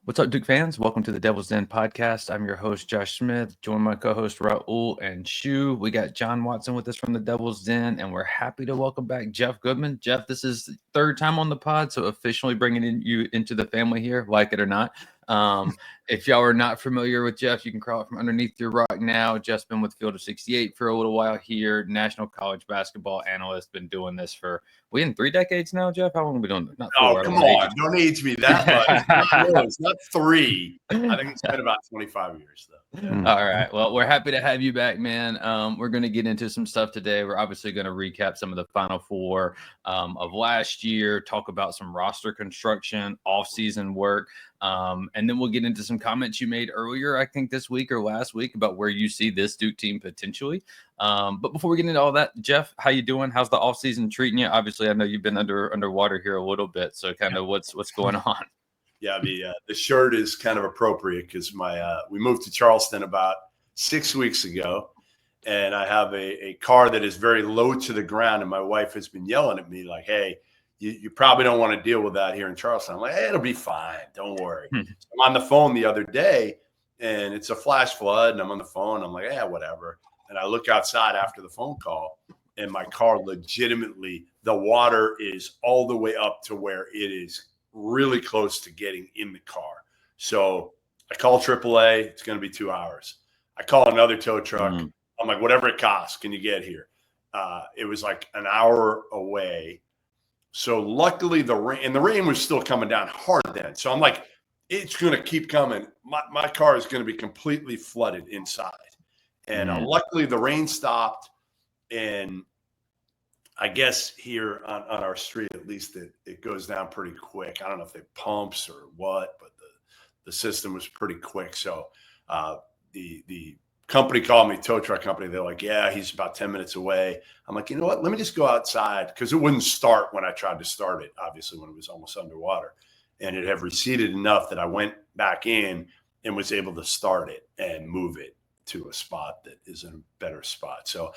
What's up, Duke fans? Welcome to the Devil's Den podcast. I'm your host, Josh Smith. Join my co-host, Raul and Shu. We got John Watson with us from the Devil's Den, and we're happy to welcome back Jeff Goodman. Jeff, this is the third time on the pod, so officially bringing you into the family here, like it or not. If y'all are not familiar with Jeff, you can crawl out from underneath your rock now. Jeff's been with Field of 68 for a little while here, national college basketball analyst, been doing this for, we in 3 decades now, Jeff? How long have we been doing? Not 4. Oh, come on. Don't age me that much. It's not 3. I think it's been about 25 years, though. All right. Well, we're happy to have you back, man. We're going to get into some stuff today. We're obviously going to recap some of the Final Four of last year, talk about some roster construction, off-season work, and then we'll get into some comments you made earlier, I think this week or last week, about where you see this Duke team potentially. But before we get into all that, Jeff, how you doing? How's the off-season treating you? Obviously, I know you've been underwater here a little bit, so kind of what's going on? Yeah, the shirt is kind of appropriate because we moved to Charleston about 6 weeks ago, and I have a car that is very low to the ground, and my wife has been yelling at me like, "Hey, you probably don't want to deal with that here in Charleston." I'm like, "Hey, it'll be fine. Don't worry." So I'm on the phone the other day, and it's a flash flood, and I'm on the phone. I'm like, "Yeah, whatever." And I look outside after the phone call, and my car legitimately, the water is all the way up to where it is really close to getting in the car. So I call AAA. It's going to be 2 hours. I call another tow truck. I'm like, whatever it costs, can you get here? It was like an hour away. So luckily the rain was still coming down hard then. So I'm like, it's going to keep coming. My car is going to be completely flooded inside. And luckily the rain stopped. And I guess here on our street, at least it goes down pretty quick. I don't know if they pumps or what, but the system was pretty quick. So the company called me, tow truck company. They're like, "Yeah, he's about 10 minutes away." I'm like, "You know what? Let me just go outside," because it wouldn't start when I tried to start it, obviously, when it was almost underwater. And it had receded enough that I went back in and was able to start it and move it to a spot that is in a better spot. So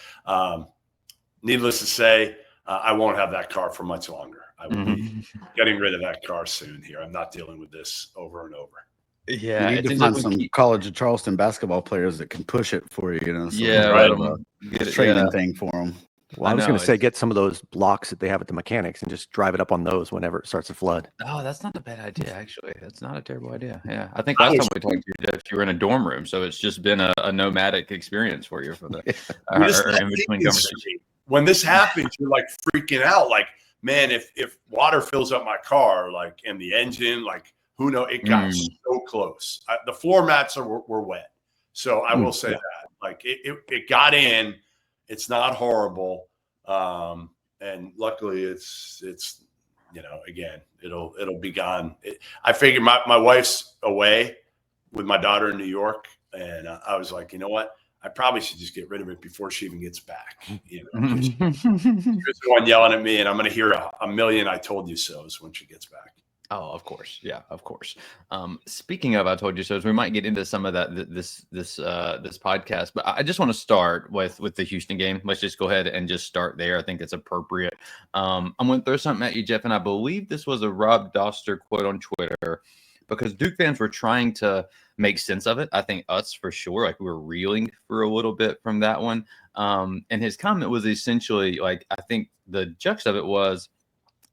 needless to say, I won't have that car for much longer. I will be getting rid of that car soon here. I'm not dealing with this over and over. Yeah, you need to find some College of Charleston basketball players that can push it for you. So get a training thing for them. Well, I was going to say, get some of those blocks that they have at the mechanics and just drive it up on those whenever it starts to flood. Oh, that's not a bad idea, actually. That's not a terrible idea. Yeah, I think last time we talked to you, Jeff, you were in a dorm room, so it's just been a nomadic experience for you for the in between conversations. When this happens, you're like freaking out. Like, man, if water fills up my car, like, and the engine, like, who knows? It got so close. The floor mats were wet, so I will say that. Like, it got in. It's not horrible, and luckily it's again it'll be gone. I figured my wife's away with my daughter in New York, and I was like, you know what? I probably should just get rid of it before she even gets back. She's the one yelling at me, and I'm going to hear a million "I told you so"s when she gets back. Oh, of course. Yeah, of course. Speaking of "I told you so," we might get into some of that this podcast, but I just want to start with the Houston game. Let's just go ahead and just start there. I think it's appropriate. I'm going to throw something at you, Jeff, and I believe this was a Rob Doster quote on Twitter, because Duke fans were trying to make sense of it. I think us for sure, like, we were reeling for a little bit from that one. And his comment was essentially, like, I think the gist of it was,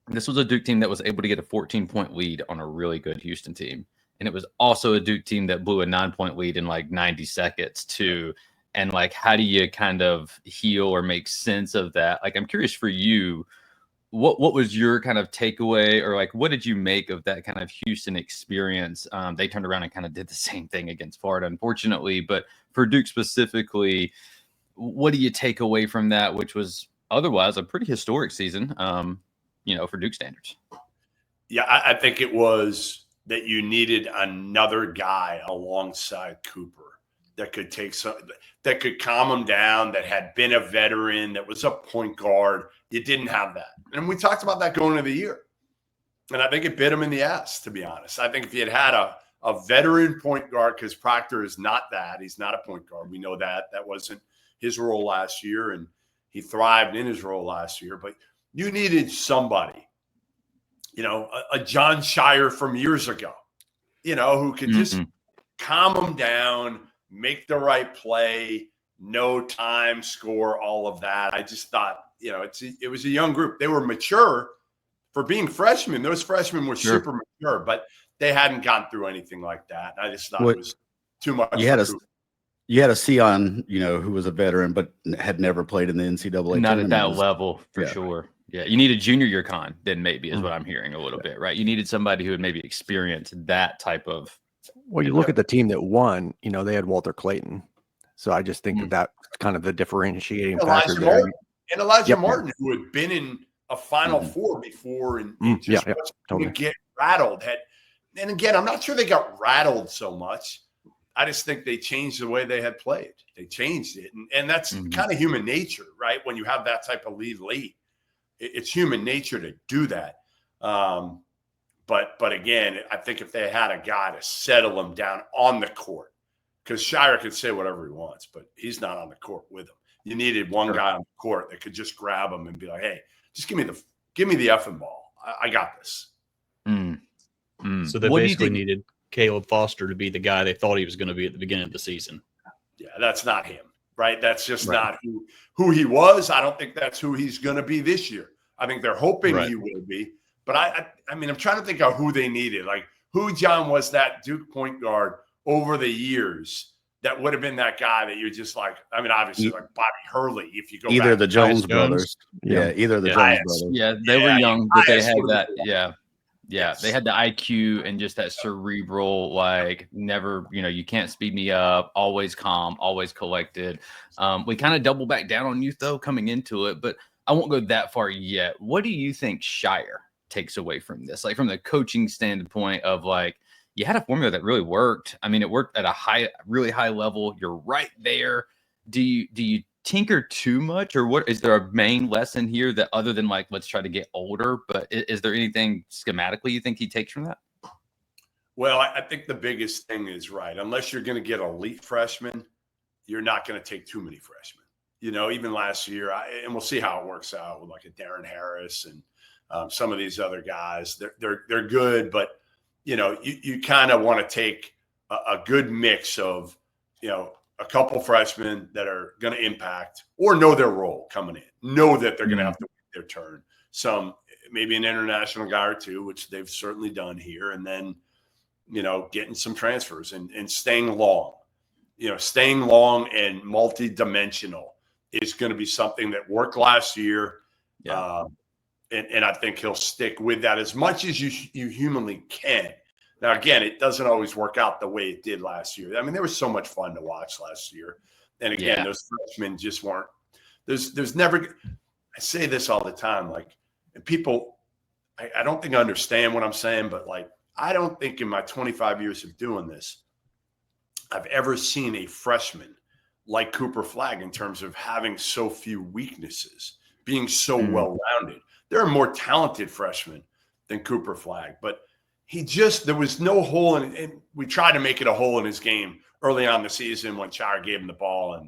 this was a Duke team that was able to get a 14-point lead on a really good Houston team. And it was also a Duke team that blew a 9-point lead in like 90 seconds too. And like, how do you kind of heal or make sense of that? Like, I'm curious for you, what was your kind of takeaway, or like, what did you make of that kind of Houston experience? They turned around and kind of did the same thing against Florida, unfortunately. But for Duke specifically, what do you take away from that, which was otherwise a pretty historic season? For Duke standards. Yeah, I think it was that you needed another guy alongside Cooper that could that could calm him down, that had been a veteran, that was a point guard. You didn't have that. And we talked about that going into the year. And I think it bit him in the ass, to be honest. I think if he had a veteran point guard, because Proctor is not that. He's not a point guard. We know that. That wasn't his role last year, and he thrived in his role last year. But you needed somebody, a John Scheyer from years ago, who could just calm them down, make the right play, no time, score, all of that. I just thought, it was a young group. They were mature for being freshmen. Those freshmen were super mature, but they hadn't gone through anything like that. I just thought it was too much. You had a Sion, who was a veteran, but had never played in the NCAA. Not at that level, for sure. Yeah, you need a junior year con, then maybe is what I'm hearing a little bit, right? You needed somebody who had maybe experienced that type of. Well, you look at the team that won, they had Walter Clayton. So I just think that's kind of the differentiating factor there. Elijah Martin, who had been in a Final Four before and just totally get rattled. And again, I'm not sure they got rattled so much. I just think they changed the way they had played. They changed it. And that's kind of human nature, right? When you have that type of lead late, it's human nature to do that. But again, I think if they had a guy to settle him down on the court, because Scheyer could say whatever he wants, but he's not on the court with him. You needed one guy on the court that could just grab him and be like, "Hey, just give me the effing ball. I got this." So they basically needed Caleb Foster to be the guy they thought he was going to be at the beginning of the season. Yeah, that's not him, right? That's just not who he was. I don't think that's who he's going to be this year. I think they're hoping he will be. But I mean, I'm trying to think of who they needed. Like, who, John, was that Duke point guard over the years that would have been that guy that you're just like, I mean, obviously like Bobby Hurley, if you go either back the Jones brothers. Either the Jones brothers. Yeah, they were young, but they had that. Yeah, they had the IQ and just that cerebral, like never, you can't speed me up, always calm, always collected. We kind of double back down on youth though coming into it, but I won't go that far yet. What do you think Scheyer takes away from this? Like from the coaching standpoint of like, you had a formula that really worked. I mean, it worked at a really high level. You're right there. Do you tinker too much, or what is there a main lesson here that other than like, let's try to get older, but is there anything schematically you think he takes from that? Well, I think the biggest thing is unless you're going to get elite freshmen, you're not going to take too many freshmen. Even last year, and we'll see how it works out with like a Darren Harris and some of these other guys. They're good, but you kind of want to take a good mix of a couple freshmen that are going to impact or know their role coming in, know that they're going to have to wait their turn. Some maybe an international guy or two, which they've certainly done here, and then getting some transfers and staying long. Staying long and multi-dimensional is going to be something that worked last year. And I think he'll stick with that as much as you humanly can. Now, again, it doesn't always work out the way it did last year. I mean, there was so much fun to watch last year. And again, those freshmen just weren't – there's never – I say this all the time, like, and people – I don't think I understand what I'm saying, but, like, I don't think in my 25 years of doing this, I've ever seen a freshman like Cooper Flagg in terms of having so few weaknesses, being so well-rounded. There are more talented freshmen than Cooper Flagg, but there was no hole in it. And we tried to make it a hole in his game early on in the season when Scheyer gave him the ball.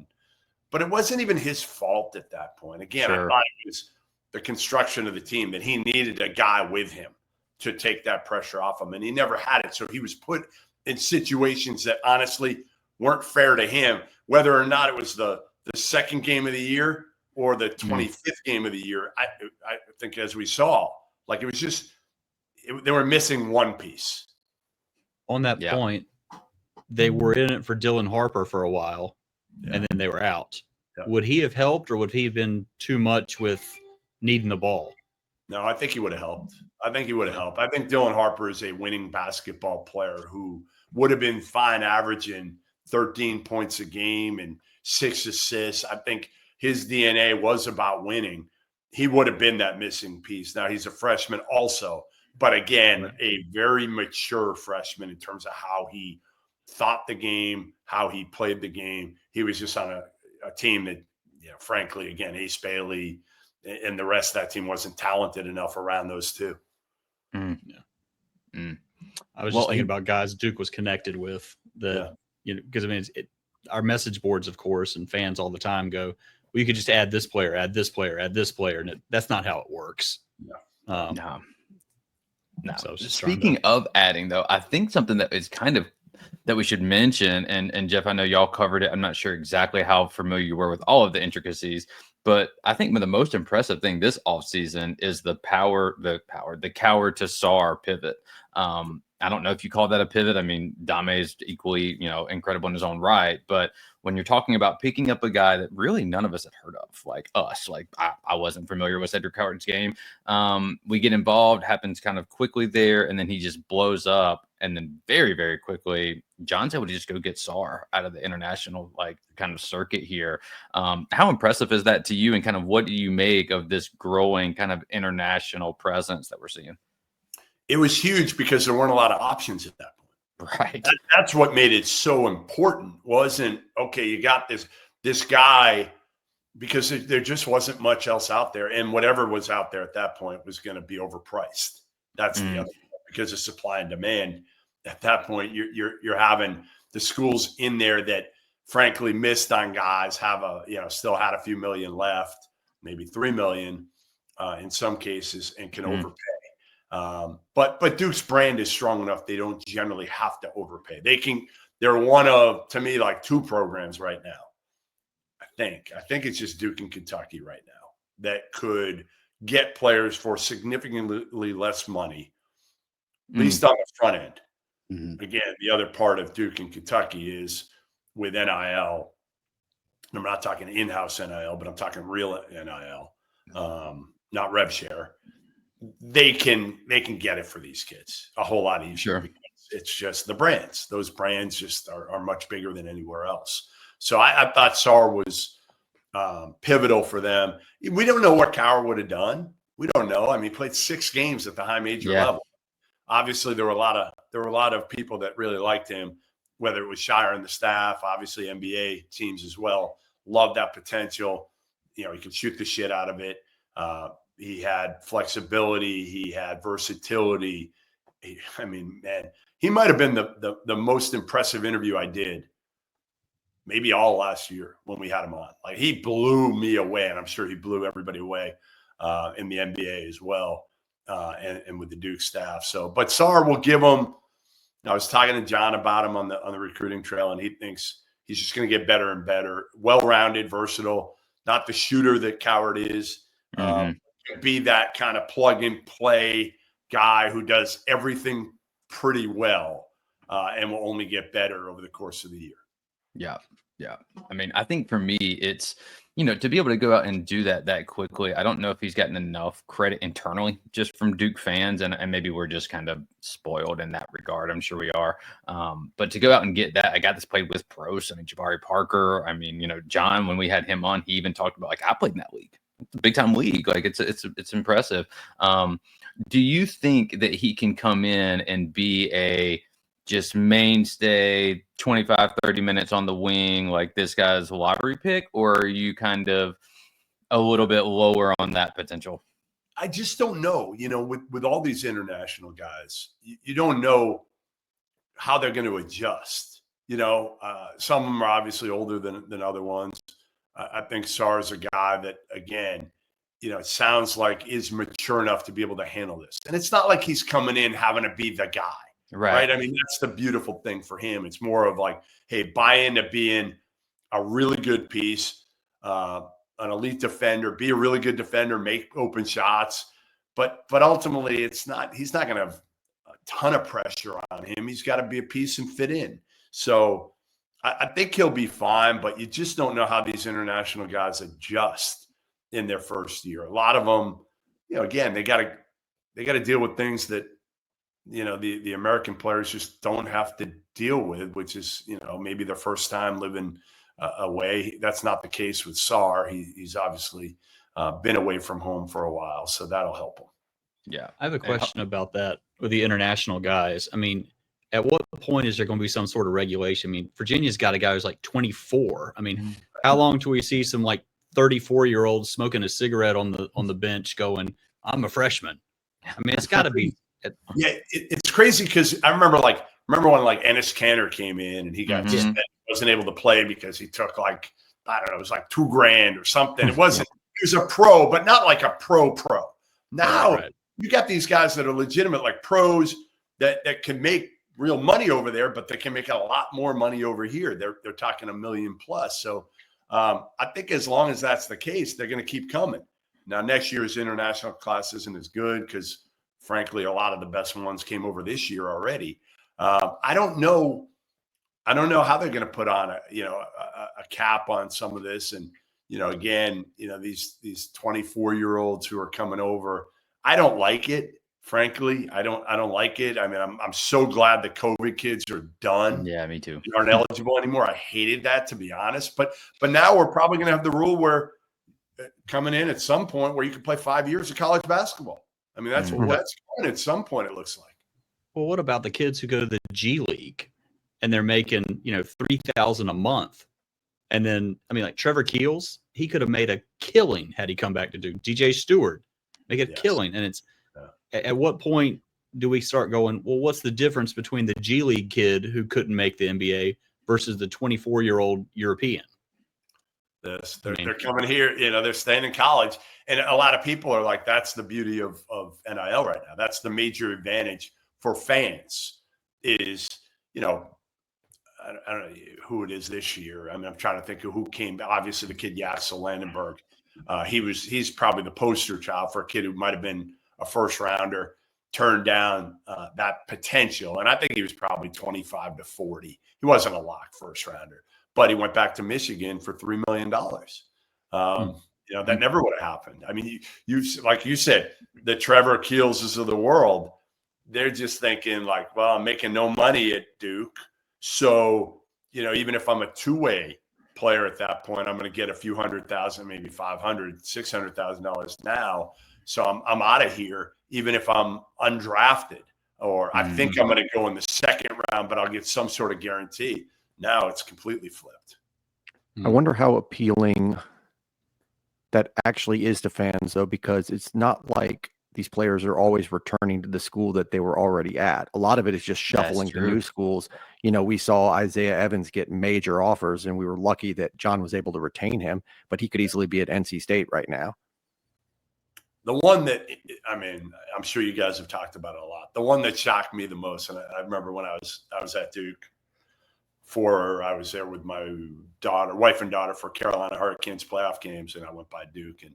But it wasn't even his fault at that point. Again, I thought it was the construction of the team that he needed a guy with him to take that pressure off him. And he never had it. So he was put in situations that honestly weren't fair to him, whether or not it was the second game of the year or the 25th game of the year. I think as we saw, like it was just they were missing one piece. On that point, they were in it for Dylan Harper for a while, and then they were out. Yeah. Would he have helped, or would he have been too much with needing the ball? No, I think he would have helped. I think Dylan Harper is a winning basketball player who would have been fine averaging 13 points a game and 6 assists. I think his DNA was about winning. He would have been that missing piece. Now, he's a freshman also, but again, a very mature freshman in terms of how he thought the game, how he played the game. He was just on a team that, frankly, again, Ace Bailey and the rest of that team wasn't talented enough around those two. I was just thinking about guys Duke was connected with because I mean, our message boards, of course, and fans all the time go, well, you could just add this player, add this player, add this player. And that's not how it works. No. Now, So speaking of adding, though, I think something that is kind of that we should mention, and Jeff, I know y'all covered it. I'm not sure exactly how familiar you were with all of the intricacies, but I think the most impressive thing this offseason is the Cowher to Sar pivot. I don't know if you call that a pivot. I mean, Dame is equally, incredible in his own right. But when you're talking about picking up a guy that really none of us had heard of, like us, like I wasn't familiar with Cedric Howard's game. We get involved, happens kind of quickly there, and then he just blows up. And then very, very quickly, John's able to just go get Sar out of the international, kind of circuit here. How impressive is that to you? And kind of what do you make of this growing kind of international presence that we're seeing? It was huge because there weren't a lot of options at that point. Right. That's what made it so important. Wasn't, okay, you got this guy, because there just wasn't much else out there. And whatever was out there at that point was going to be overpriced. That's the other, because of supply and demand. At that point, you're having the schools in there that frankly missed on guys, still had a few million left, maybe 3 million in some cases, and can overpay. But Duke's brand is strong enough. They don't generally have to overpay. They're one of, to me, like 2 programs right now. I think it's just Duke and Kentucky right now that could get players for significantly less money, at least on the front end. Again, the other part of Duke and Kentucky is with NIL. I'm not talking in-house NIL, but I'm talking real NIL, not rev share. They can get it for these kids a whole lot easier. Sure. Because it's just the brands. Those brands just are much bigger than anywhere else. So I thought Sar was pivotal for them. We don't know what Cowher would have done. We don't know. I mean, he played 6 games at the high major level. Obviously, there were a lot of people that really liked him, whether it was Scheyer and the staff, obviously NBA teams as well. Loved that potential. He could shoot the shit out of it. He had flexibility. He had versatility. He might have been the most impressive interview I did, maybe all last year when we had him on. Like, he blew me away, and I'm sure he blew everybody away in the NBA as well, and with the Duke staff. So, but Sar will give him. I was talking to John about him on the recruiting trail, and he thinks he's just going to get better and better. Well-rounded, versatile, not the shooter that Cowher is. Be that kind of plug-and-play guy who does everything pretty well and will only get better over the course of the year. Yeah. I mean, I think for me, it's, to be able to go out and do that quickly. I don't know if he's gotten enough credit internally just from Duke fans, and maybe we're just kind of spoiled in that regard. I'm sure we are. But to go out and get that, I got this played with pros. I mean, Jabari Parker. I mean, John, when we had him on, he even talked about, I played in that league. It's a big time league. It's impressive. Do you think that he can come in and be a just mainstay 25, 30 minutes on the wing, like this guy's lottery pick, or are you kind of a little bit lower on that potential? I just don't know. With all these international guys, you don't know how they're going to adjust. Some of them are obviously older than other ones. I think Sar is a guy that, again, it sounds like is mature enough to be able to handle this. And it's not like he's coming in having to be the guy, right? I mean, that's the beautiful thing for him. It's more of like, hey, buy into being a really good piece, an elite defender, be a really good defender, make open shots. But ultimately, he's not going to have a ton of pressure on him. He's got to be a piece and fit in. So I think he'll be fine, but you just don't know how these international guys adjust in their first year. A lot of them, again, they got to deal with things that, the American players just don't have to deal with, which is, maybe their first time living away. That's not the case with Sar. He's obviously been away from home for a while, so that'll help him. Yeah. I have a question about that with the international guys. I mean, at what point is there going to be some sort of regulation? I mean, Virginia's got a guy who's like 24. I mean, how long till we see some like 34-year-olds smoking a cigarette on the bench going, I'm a freshman? I mean, it's got to be. Yeah, it's crazy because I remember when like Enes Kanter came in and he got suspended, wasn't able to play because he took like, I don't know, it was like $2,000 or something. It wasn't. He was a pro, but not like a pro. Now you got these guys that are legitimate, like pros that can make real money over there, but they can make a lot more money over here. They're talking $1 million plus. So I think as long as that's the case, they're going to keep coming. Now, next year's international class isn't as good because, frankly, a lot of the best ones came over this year already. I don't know how they're going to put on a cap on some of this. And, again, these 24-year-olds who are coming over, I don't like it. Frankly, I don't like it. I mean, I'm so glad the COVID kids are done. Yeah, me too. They aren't eligible anymore. I hated that, to be honest. But now we're probably going to have the rule where coming in at some point where you can play 5 years of college basketball. I mean, that's what's coming at some point, it looks like. Well, what about the kids who go to the G League and they're making, $3,000 a month? And then, I mean, like Trevor Keels, he could have made a killing had he come back to Duke. DJ Stewart, make a killing. And it's at what point do we start going, well, what's the difference between the G League kid who couldn't make the NBA versus the 24-year-old European? They're coming here, they're staying in college. And a lot of people are like, that's the beauty of NIL right now. That's the major advantage for fans is, I don't know who it is this year. I mean, I'm trying to think of who came. Obviously, the kid Yaxel Landenberg. He's probably the poster child for a kid who might have been a first rounder, turned down that potential. And I think he was probably 25 to 40. He wasn't a lock first rounder. But he went back to Michigan for $3 million. That never would have happened. I mean, you like you said, the Trevor Keelses of the world, they're just thinking like, well, I'm making no money at Duke. So, even if I'm a two-way player at that point, I'm going to get a few $100,000, maybe $500,000, $600,000 now. So I'm out of here, even if I'm undrafted, or I think I'm going to go in the second round, but I'll get some sort of guarantee. Now it's completely flipped. I wonder how appealing that actually is to fans, though, because it's not like these players are always returning to the school that they were already at. A lot of it is just shuffling to new schools. We saw Isaiah Evans get major offers, and we were lucky that John was able to retain him, but he could easily be at NC State right now. The one that, I mean, I'm sure you guys have talked about it a lot. The one that shocked me the most, and I remember when I was at Duke, I was there with my wife and daughter for Carolina Hurricanes playoff games, and I went by Duke. And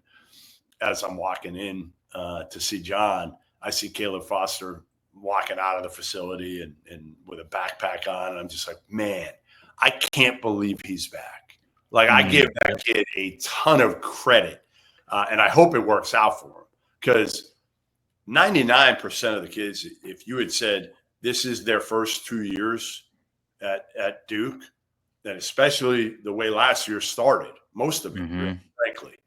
as I'm walking in to see John, I see Caleb Foster walking out of the facility and with a backpack on. And I'm just like, man, I can't believe he's back. Like, I give that kid a ton of credit, and I hope it works out for him, because 99% of the kids, if you had said this is their first 2 years at Duke, and especially the way last year started, most of it, frankly,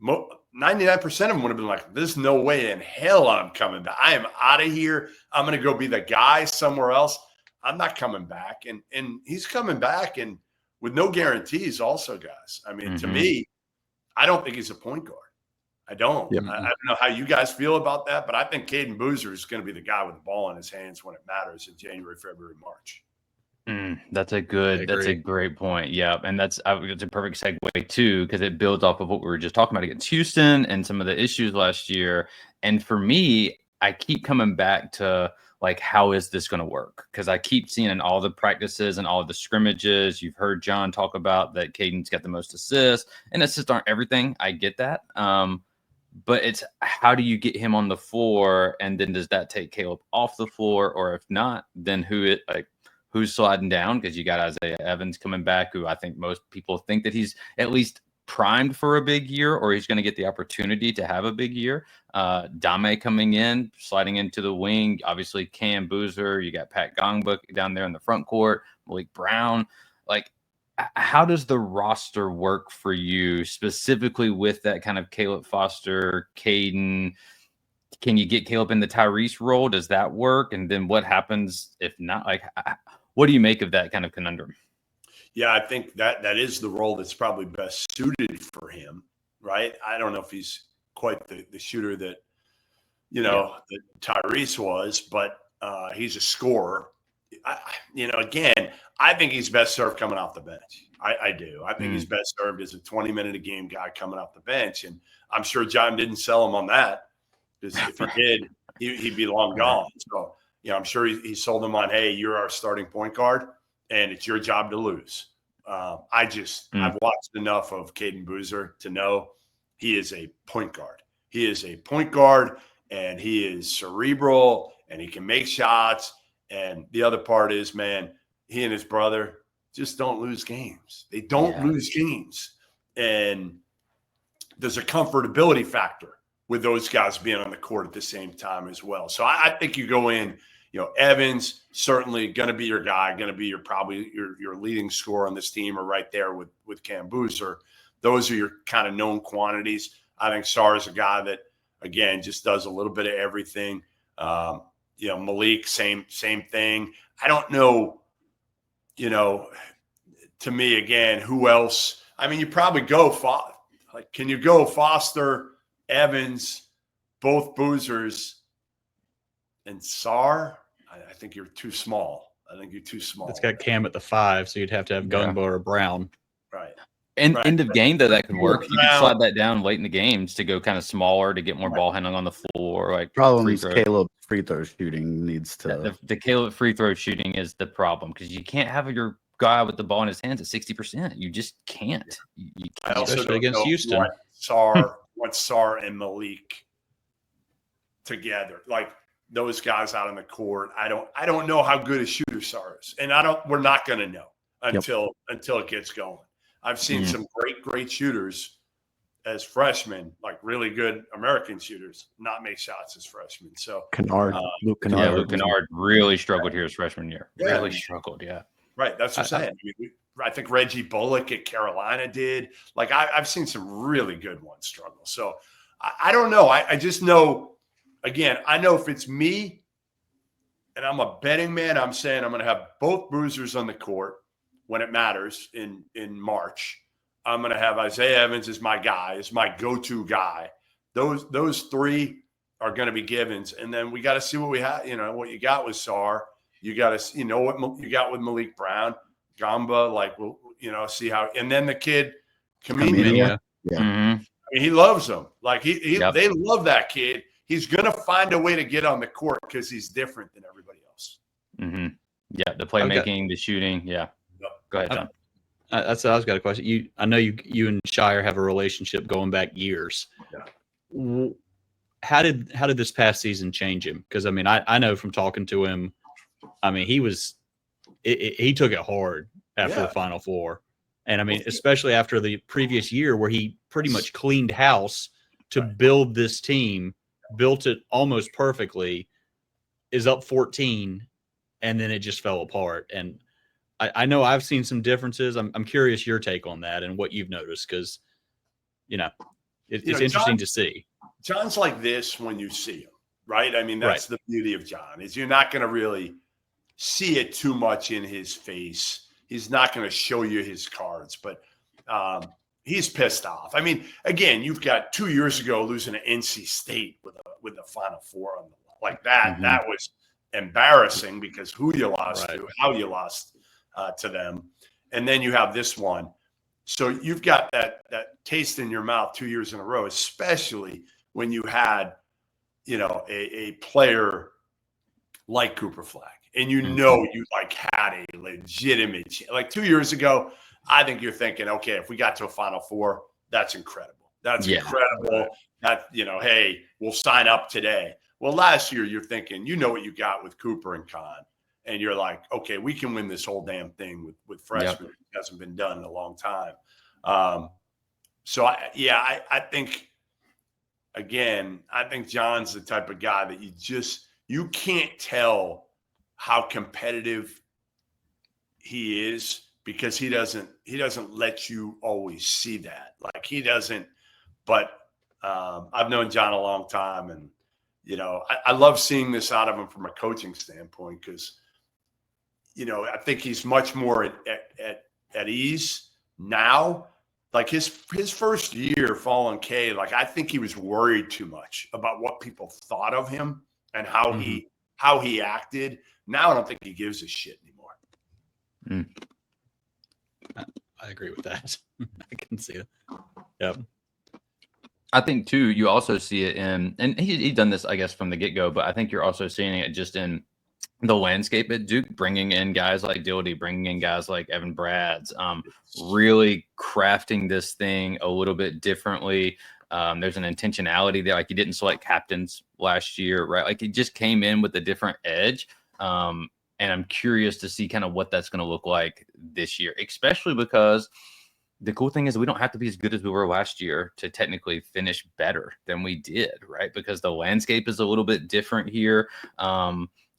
99% of them would have been like, there's no way in hell I'm coming back. I am out of here. I'm going to go be the guy somewhere else. I'm not coming back. And he's coming back, and with no guarantees also, guys. I mean, to me, I don't think he's a point guard. I don't. I don't know how you guys feel about that, but I think Caden Boozer is going to be the guy with the ball in his hands when it matters in January, February, March. That's a great point. Yeah. And it's a perfect segue too, because it builds off of what we were just talking about against Houston and some of the issues last year. And for me, I keep coming back to like, how is this going to work? Because I keep seeing in all the practices and all the scrimmages, you've heard John talk about that Caden's got the most assists, and assists aren't everything. I get that. But it's how do you get him on the floor? And then does that take Caleb off the floor? Or if not, then who's sliding down? Because you got Isaiah Evans coming back, who I think most people think that he's at least primed for a big year, or he's going to get the opportunity to have a big year. Dame coming in, sliding into the wing. Obviously, Cam Boozer. You got Pat Gongbook down there in the front court. Malik Brown. Like, how does the roster work for you specifically with that kind of Caleb Foster, Caden? Can you get Caleb in the Tyrese role? Does that work? And then what happens if not? Like, what do you make of that kind of conundrum? Yeah, I think that is the role that's probably best suited for him, right? I don't know if he's quite the shooter that, that Tyrese was, but he's a scorer. Again, I think he's best served coming off the bench. I do. I think he's best served as a 20-minute-a-game guy coming off the bench. And I'm sure John didn't sell him on that. because if he did, he'd be long gone. So, I'm sure he sold him on, hey, you're our starting point guard, and it's your job to lose. I've watched enough of Caden Boozer to know he is a point guard. He is a point guard, and he is cerebral, and he can make shots. And the other part is, man, he and his brother just don't lose games. They don't lose games. And there's a comfortability factor with those guys being on the court at the same time as well. So I think you go in, Evans certainly going to be your guy, going to be your leading scorer on this team, or right there with Cam Boozer. Those are your kind of known quantities. I think Scheyer is a guy that, again, just does a little bit of everything. Malik, same thing. I don't know, to me, again, who else? I mean, you probably go can you go Foster, Evans, both Boozers, and Sar? I think you're too small. It's got Cam at the 5, so you'd have to have Gungbo or Brown. Right. And end of game, though, that could work. You can slide that down late in the games to go kind of smaller to get more ball handling on the floor. Like problem is Caleb's free throw shooting needs to. The Caleb free throw shooting is the problem, because you can't have your guy with the ball in his hands at 60%. You just can't. You I can't. also Especially against Houston. What Sar and Malik together, like those guys out on the court. I don't know how good a shooter Sar is, and we're not going to know until it gets going. I've seen some great shooters as freshmen, like really good American shooters, not make shots as freshmen. So Luke Kennard. Yeah, Luke Kennard really struggled here his freshman year. Yeah. Really struggled, yeah. Right, that's what I'm saying. I think Reggie Bullock at Carolina did. Like, I've seen some really good ones struggle. So I don't know. I just know, again, I know if it's me and I'm a betting man, I'm saying I'm going to have both bruisers on the court when it matters in March. I'm going to have Isaiah Evans as my guy, as my go-to guy. Those three are going to be givens. And then we got to see what we have, what you got with Sar. You got to, what you got with Malik Brown, Gamba, like, we'll, see how, and then the kid, Kamenia. Yeah. Mm-hmm. I mean, he loves them. Like they love that kid. He's going to find a way to get on the court because he's different than everybody else. Mm-hmm. Yeah. The playmaking, the shooting. Yeah. Go ahead, John. That's I was got a question. I know you and Scheyer have a relationship going back years. Yeah. How did this past season change him? Because I mean, I know from talking to him, I mean, he took it hard after the Final Four, and I mean, especially after the previous year where he pretty much cleaned house to build this team, built it almost perfectly, is up 14, and then it just fell apart. And I know I've seen some differences. I'm curious your take on that and what you've noticed, because it's interesting to see. John's like this when you see him, right? I mean, that's the beauty of John, is you're not going to really see it too much in his face. He's not going to show you his cards, but he's pissed off. I mean, again, you've got 2 years ago losing to NC State with the Final Four on like that. Mm-hmm. That was embarrassing because who you lost to, how you lost to them. And then you have this one. So you've got that taste in your mouth 2 years in a row, especially when you had, a player like Cooper Flag. And you like had a legitimate, like 2 years ago, I think you're thinking, okay, if we got to a Final Four, that's incredible. That's incredible. That, hey, we'll sign up today. Well, last year you're thinking, what you got with Cooper and Khan. And you're like, okay, we can win this whole damn thing with freshmen. It hasn't been done in a long time. So I think, again, I think John's the type of guy that you can't tell how competitive he is because he doesn't let you always see that. Like he doesn't, but I've known John a long time, and I love seeing this out of him from a coaching standpoint because I think he's much more at ease now. Like his first year following K, like I think he was worried too much about what people thought of him and how he acted. Now I don't think he gives a shit anymore. I agree with that. I can see it. Yep. I think too, you also see it in, and he's done this, I guess, from the get go, but I think you're also seeing it just in the landscape at Duke, bringing in guys like Dildy, bringing in guys like Evan Brads, really crafting this thing a little bit differently. There's an intentionality there. Like, he didn't select captains last year, right? Like, he just came in with a different edge. And I'm curious to see kind of what that's going to look like this year, especially because the cool thing is we don't have to be as good as we were last year to technically finish better than we did, right? Because the landscape is a little bit different here.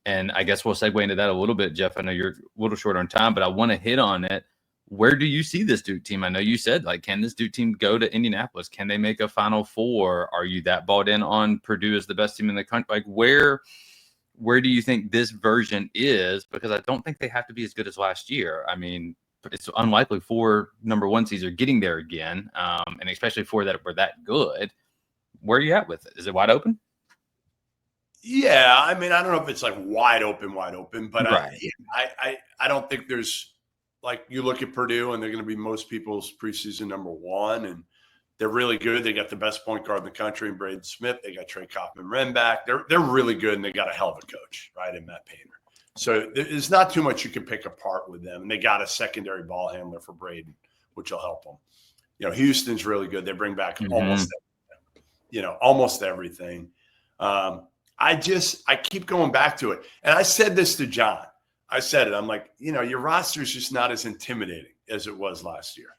And I guess we'll segue into that a little bit, Jeff. I know you're a little short on time, but I want to hit on it. Where do you see this Duke team? I know you said, like, can this Duke team go to Indianapolis? Can they make a Final Four? Are you that bought in on Purdue as the best team in the country? Like, where do you think this version is? Because I don't think they have to be as good as last year. I mean, it's unlikely 4 number 1 seeds are getting there again, and especially 4 that were that good. Where are you at with it? Is it wide open? Yeah, I mean, I don't know if it's like wide open, but right. I don't think there's, like, you look at Purdue and they're going to be most people's preseason number 1, and they're really good. They got the best point guard in the country in Braden Smith. They got Trey Kaufman-Renn back. They're really good, and they got a hell of a coach, right, in Matt Painter. So there's not too much you can pick apart with them. And they got a secondary ball handler for Braden, which will help them. You know, Houston's really good. They bring back almost everything. I keep going back to it. And I said this to John. I said it. I'm like, your roster is just not as intimidating as it was last year.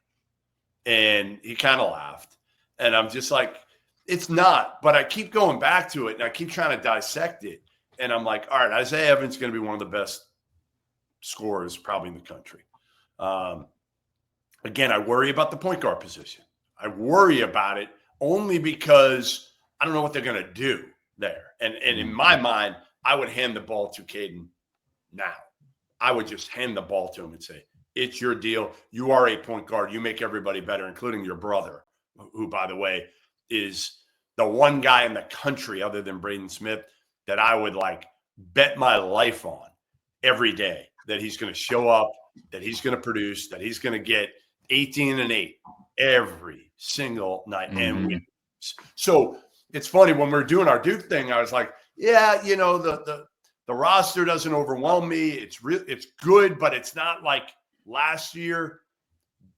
And he kind of laughed. And I'm just like, it's not. But I keep going back to it, and I keep trying to dissect it. And I'm like, all right, Isaiah Evans is going to be one of the best scorers probably in the country. Again, I worry about the point guard position. I worry about it only because I don't know what they're going to do there. And in my mind, I would hand the ball to Caden now. I would just hand the ball to him and say, it's your deal. You are a point guard. You make everybody better, including your brother, who, by the way, is the one guy in the country other than Braden Smith that I would, like, bet my life on every day that he's going to show up, that he's going to produce, that he's going to get 18 and 8 every single night and win. So it's funny, when we're doing our Duke thing, I was like, yeah, the roster doesn't overwhelm me. It's good, but it's not like last year.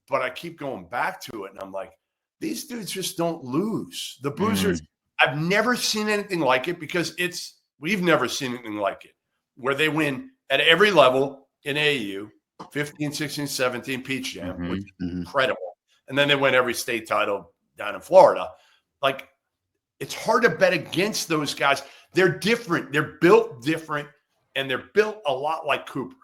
But I keep going back to it, and I'm like, these dudes just don't lose. The Boozers, I've never seen anything like it, because we've never seen anything like it, where they win at every level in AAU, 15, 16, 17, Peach Jam, which is incredible. And then they win every state title down in Florida. Like, it's hard to bet against those guys. They're different. They're built different, and they're built a lot like Cooper,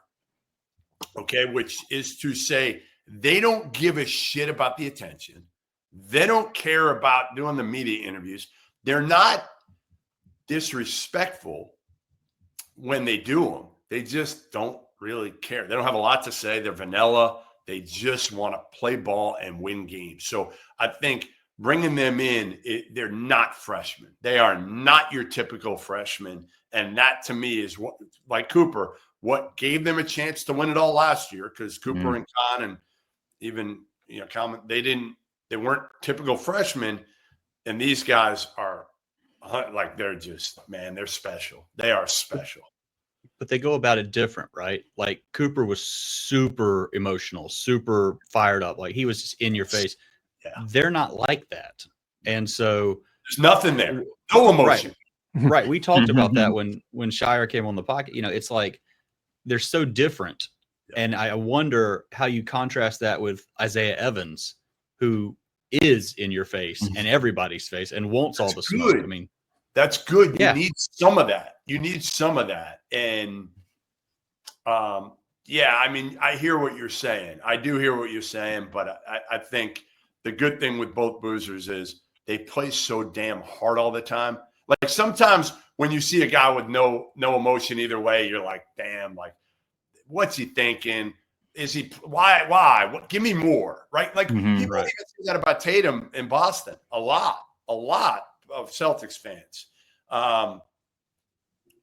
okay, which is to say they don't give a shit about the attention. They don't care about doing the media interviews. They're not disrespectful when they do them. They just don't really care. They don't have a lot to say. They're vanilla. They just want to play ball and win games. So I think bringing them in, they're not freshmen. They are not your typical freshmen. And that, to me, is what, like Cooper, what gave them a chance to win it all last year, because Cooper and Con and even, Common, they weren't typical freshmen. And these guys are, like, they're just, man, they're special. They are special. But they go about it different, right? Like, Cooper was super emotional, super fired up. Like, he was just in your face. Yeah. They're not like that. And so there's nothing there. No emotion. Right. We talked about that when Scheyer came on the pocket. It's like they're so different. Yeah. And I wonder how you contrast that with Isaiah Evans, who is in your face and everybody's face and wants all the smoke. I mean, that's good. You need some of that. And I mean, I hear what you're saying. I do hear what you're saying, but I think the good thing with both Boozers is they play so damn hard all the time. Like, sometimes when you see a guy with no emotion either way, you're like, damn, like, what's he thinking? Is he why? What? Give me more, right? Like, people even say that about Tatum in Boston a lot of Celtics fans. I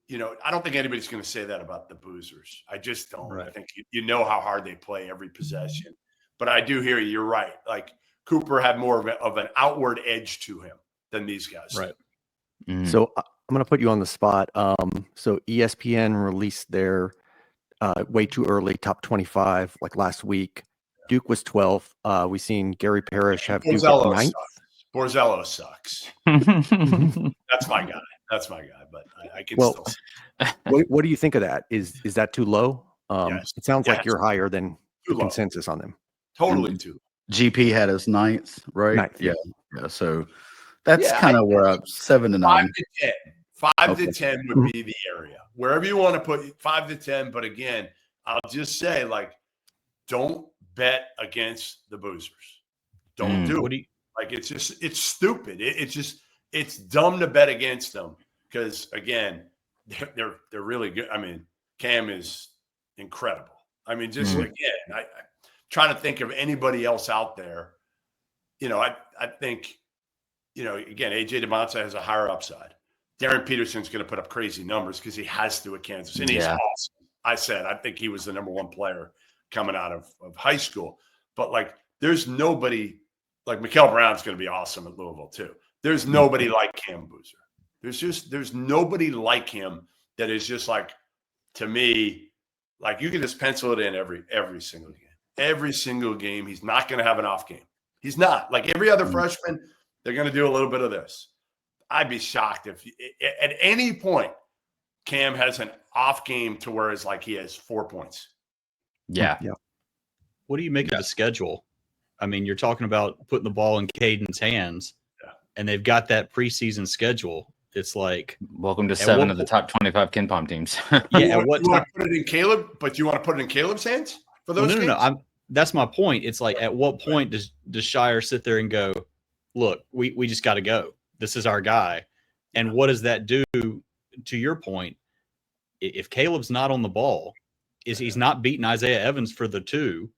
don't think anybody's going to say that about the Boozers. I just don't. Right. I think you know how hard they play every possession. But I do hear you. You're right. Like, Cooper had more of an outward edge to him. than these guys. Right. So I'm going to put you on the spot. So ESPN released their way too early top 25 like last week. Duke was 12th. We seen Gary Parrish have Duke at Borzello 9th. sucks. Borzello sucks. That's my guy. That's my guy. But I can Well, still see. What do you think of that? Is that too low? Yes. It sounds like Yes. you're higher than Too the low. consensus on them. Totally too. GP had us ninth, right? Ninth. Yeah. So that's Yeah, kind of where I'm 7 to 9. 5 to 10. 5 to 10 would be the area. Wherever you want to put 5 to 10. But again, I'll just say, like, don't bet against the boozers. Don't do it. Like, it's stupid. It's dumb to bet against them because, again, they're really good. I mean, Cam is incredible. I mean, just again, I'm trying to think of anybody else out there. You know, I think, you know, again, AJ DeMonte has a higher upside. Darren Peterson's going to put up crazy numbers because he has to at Kansas, and he's awesome. I think he was the number 1 player coming out of high school. But, like, there's nobody like Mikael Brown's going to be awesome at Louisville too. There's nobody like Cam Boozer. There's nobody like him that is just like, to me, like you can just pencil it in every single game. Every single game, he's not going to have an off game. He's not. Like every other freshman, they're going to do a little bit of this. I'd be shocked if at any point Cam has an off game to where it's like he has 4 points. Yeah. What do you make of the schedule? I mean, you're talking about putting the ball in Caden's hands, and they've got that preseason schedule. It's like, welcome to 7 of the top 25 Ken Palm teams. Yeah, at what you want time? to put it in Caleb, but you want to put it in Caleb's hands for those games? No. That's my point. It's like, at what point does Scheyer sit there and go, look, we just got to go. This is our guy. And what does that do to your point? If Caleb's not on the ball, he's not beating Isaiah Evans for the 2.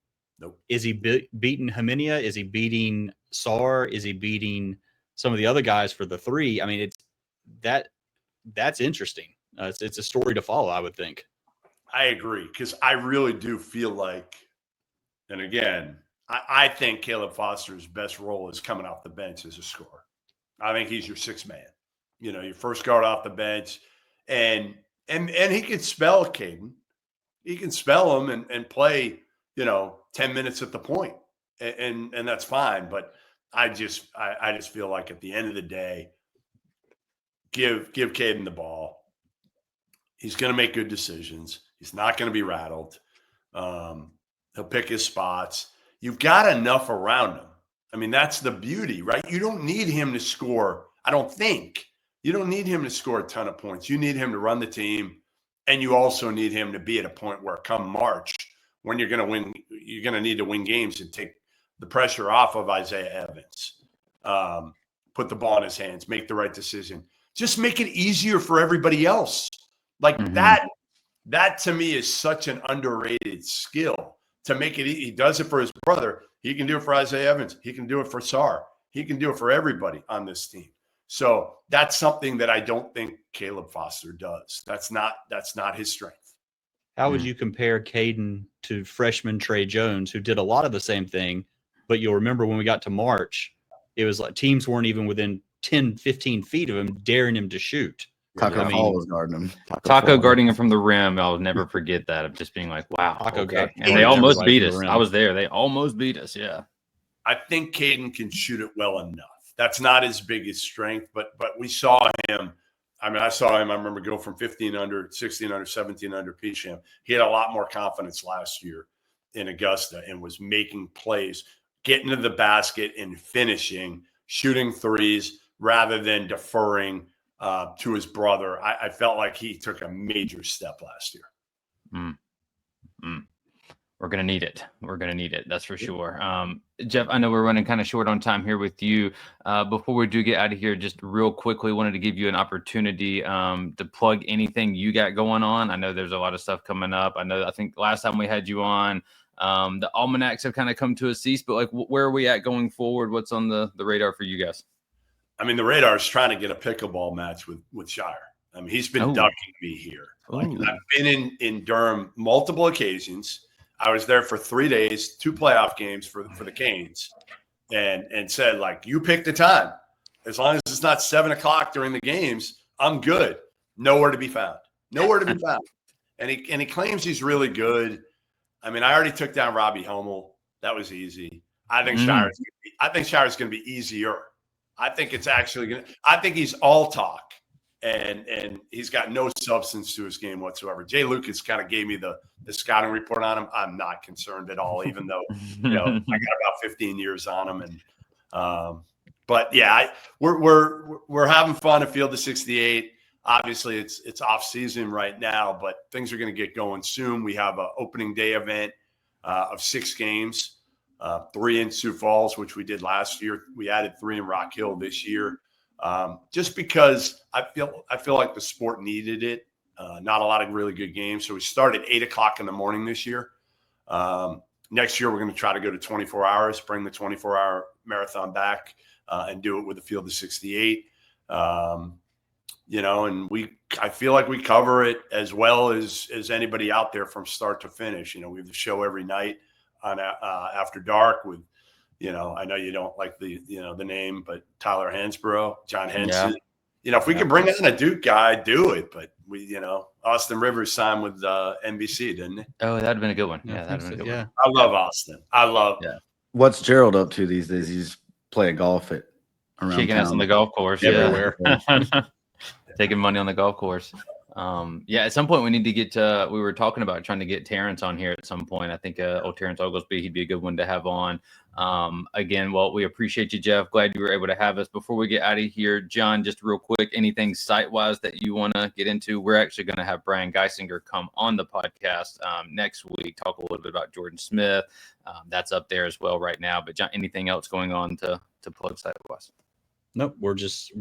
Nope. Is he beating Haminia? Is he beating Sarr? Is he beating some of the other guys for the 3? I mean, that's interesting. It's a story to follow, I would think. I agree, because I really do feel like, and again, I think Caleb Foster's best role is coming off the bench as a scorer. I think he's your 6th man. You know, your first guard off the bench, and he can spell Caden. He can spell him and play, 10 minutes at the point, and that's fine. But I just feel like at the end of the day, give Caden the ball. He's going to make good decisions. He's not going to be rattled. He'll pick his spots. You've got enough around him. I mean, that's the beauty, right? You don't need him to score. I don't think you don't need him to score a ton of points. You need him to run the team, and you also need him to be at a point where come March, when you're going to win, you're going to need to win games and take the pressure off of Isaiah Evans. Put the ball in his hands, make the right decision. Just make it easier for everybody else. Like that to me is such an underrated skill to make it. He does it for his brother. He can do it for Isaiah Evans. He can do it for Sarr. He can do it for everybody on this team. So that's something that I don't think Caleb Foster does. That's not his strength. How would you compare Caden to freshman Trey Jones, who did a lot of the same thing, but you'll remember when we got to March, it was like teams weren't even within 10, 15 feet of him, daring him to shoot. Taco Fall was guarding him. Taco guarding him from the rim. I'll never forget that, of just being like, wow. Taco okay. And they almost beat us. I was there. They almost beat us. Yeah. I think Caden can shoot it well enough. That's not his biggest strength, but we saw him. I mean, I saw him, I remember, go from 15 under, 16 under, 17 under Peacham. He had a lot more confidence last year in Augusta and was making plays, getting to the basket and finishing, shooting threes rather than deferring to his brother. I felt like he took a major step last year. We're going to need it. We're going to need it. That's for sure. Jeff, I know we're running kind of short on time here with you. Before we do get out of here, just real quickly, wanted to give you an opportunity to plug anything you got going on. I know there's a lot of stuff coming up. I think last time we had you on, the almanacs have kind of come to a cease, but like, where are we at going forward? What's on the radar for you guys? I mean, the radar is trying to get a pickleball match with Scheyer. I mean, he's been ducking me here. Like, I've been in Durham multiple occasions. I was there for 3 days, 2 playoff games for the Canes, and said, like, you pick the time. As long as it's not 7 o'clock during the games, I'm good. Nowhere to be found. Nowhere to be found. And he claims he's really good. I mean, I already took down Robbie Hummel. That was easy. I think Scheyer's going to be easier. I think it's actually going to – I think he's all talk, and he's got no substance to his game whatsoever. Jay Lucas kind of gave me the scouting report on him. I'm not concerned at all, even though, I got about 15 years on him. And but, yeah, we're having fun at Field of 68. Obviously, it's off season right now, but things are going to get going soon. We have an opening day event of 6 games, 3 in Sioux Falls, which we did last year. We added 3 in Rock Hill this year, just because I feel like the sport needed it. Not a lot of really good games, so we started 8 o'clock in the morning this year. Next year, we're going to try to go to 24 hours, bring the 24-hour marathon back, and do it with the Field of 68. And I feel like we cover it as well as anybody out there from start to finish. We have the show every night on After Dark with, I know you don't like the name, but Tyler Hansborough, John Henson. Yeah. If we can bring in a Duke guy, do it. But Austin Rivers signed with NBC, didn't he? Oh, that'd have been a good one. Yeah, that'd have been a good one. I love Austin. What's Gerald up to these days? He's playing golf around kicking town. us on the golf course everywhere. Taking money on the golf course. At some point we need to get to, we were talking about trying to get Terrence on here at some point. I think old Terrence Oglesby, he'd be a good one to have on. Again, well, we appreciate you, Jeff. Glad you were able to have us. Before we get out of here, John, just real quick, anything site-wise that you want to get into? We're actually going to have Brian Geisinger come on the podcast next week, talk a little bit about Jordan Smith. That's up there as well right now. But John, anything else going on to plug site-wise? Nope, we're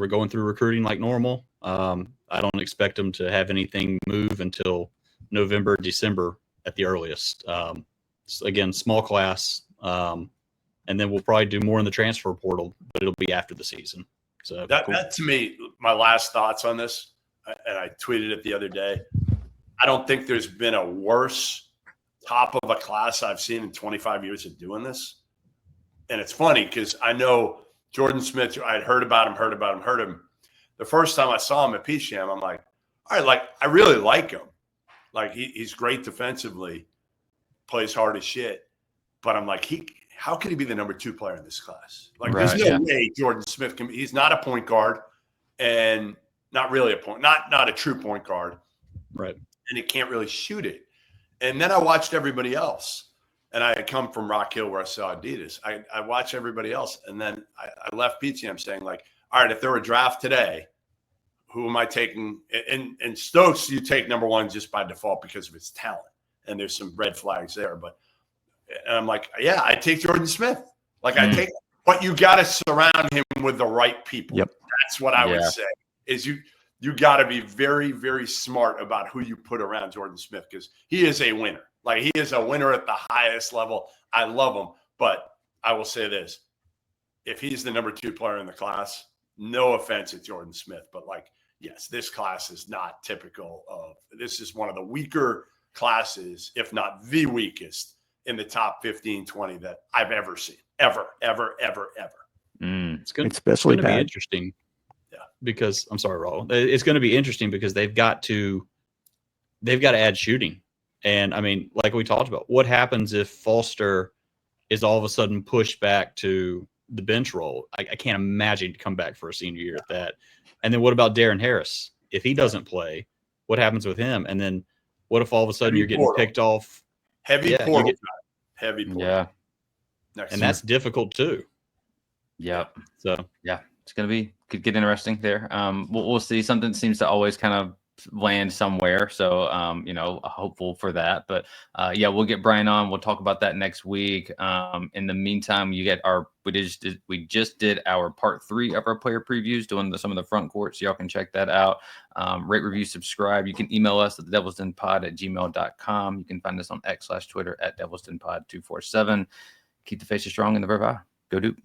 going through recruiting like normal. I don't expect them to have anything move until November, December at the earliest. So again, small class, and then we'll probably do more in the transfer portal, but it'll be after the season. So that to me, my last thoughts on this, and I tweeted it the other day. I don't think there's been a worse top of a class I've seen in 25 years of doing this. And it's funny because I know Jordan Smith, I'd heard about him. The first time I saw him at PCM, I'm like, all right, I really like him. He's great defensively, plays hard as shit. But I'm like, how could he be the number 2 player in this class? There's no way Jordan Smith he's not a point guard and not really not a true point guard. Right. And he can't really shoot it. And then I watched everybody else. And I had come from Rock Hill where I saw Adidas. I watched everybody else. And then I left PTM saying, all right, if there were a draft today, who am I taking? And Stokes, you take number 1 just by default because of his talent. And there's some red flags there. But I'm like, yeah, I take Jordan Smith. I take, but you got to surround him with the right people. Yep. That's what I would say is you got to be very, very smart about who you put around Jordan Smith because he is a winner. He is a winner at the highest level. I love him. But I will say this. If he's the number 2 player in the class, no offense at Jordan Smith, but yes, this class is not typical of – this is one of the weaker classes, if not the weakest, in the top 15, 20 that I've ever seen. Ever. It's going especially to be interesting. Yeah. Because – I'm sorry, Raul. It's going to be interesting because they've got to add shooting. And, I mean, like we talked about, what happens if Foster is all of a sudden pushed back to the bench role? I can't imagine to come back for a senior year at that. And then what about Darren Harris? If he doesn't play, what happens with him? And then what if all of a sudden you're getting picked off? Heavy portal. Yeah. And that's difficult too. Yeah. So, yeah, it's going to could get interesting there. We'll see. Something seems to always kind of land somewhere. So, hopeful for that. But we'll get Brian on. We'll talk about that next week. In the meantime, we just did our part 3 of our player previews, doing some of the front court. So y'all can check that out. Rate, review, subscribe. You can email us at TheDevilsDen.pod@gmail.com. You can find us on X/Twitter at DevilsDenPod247. Keep the faces strong and the verb high. Go Duke.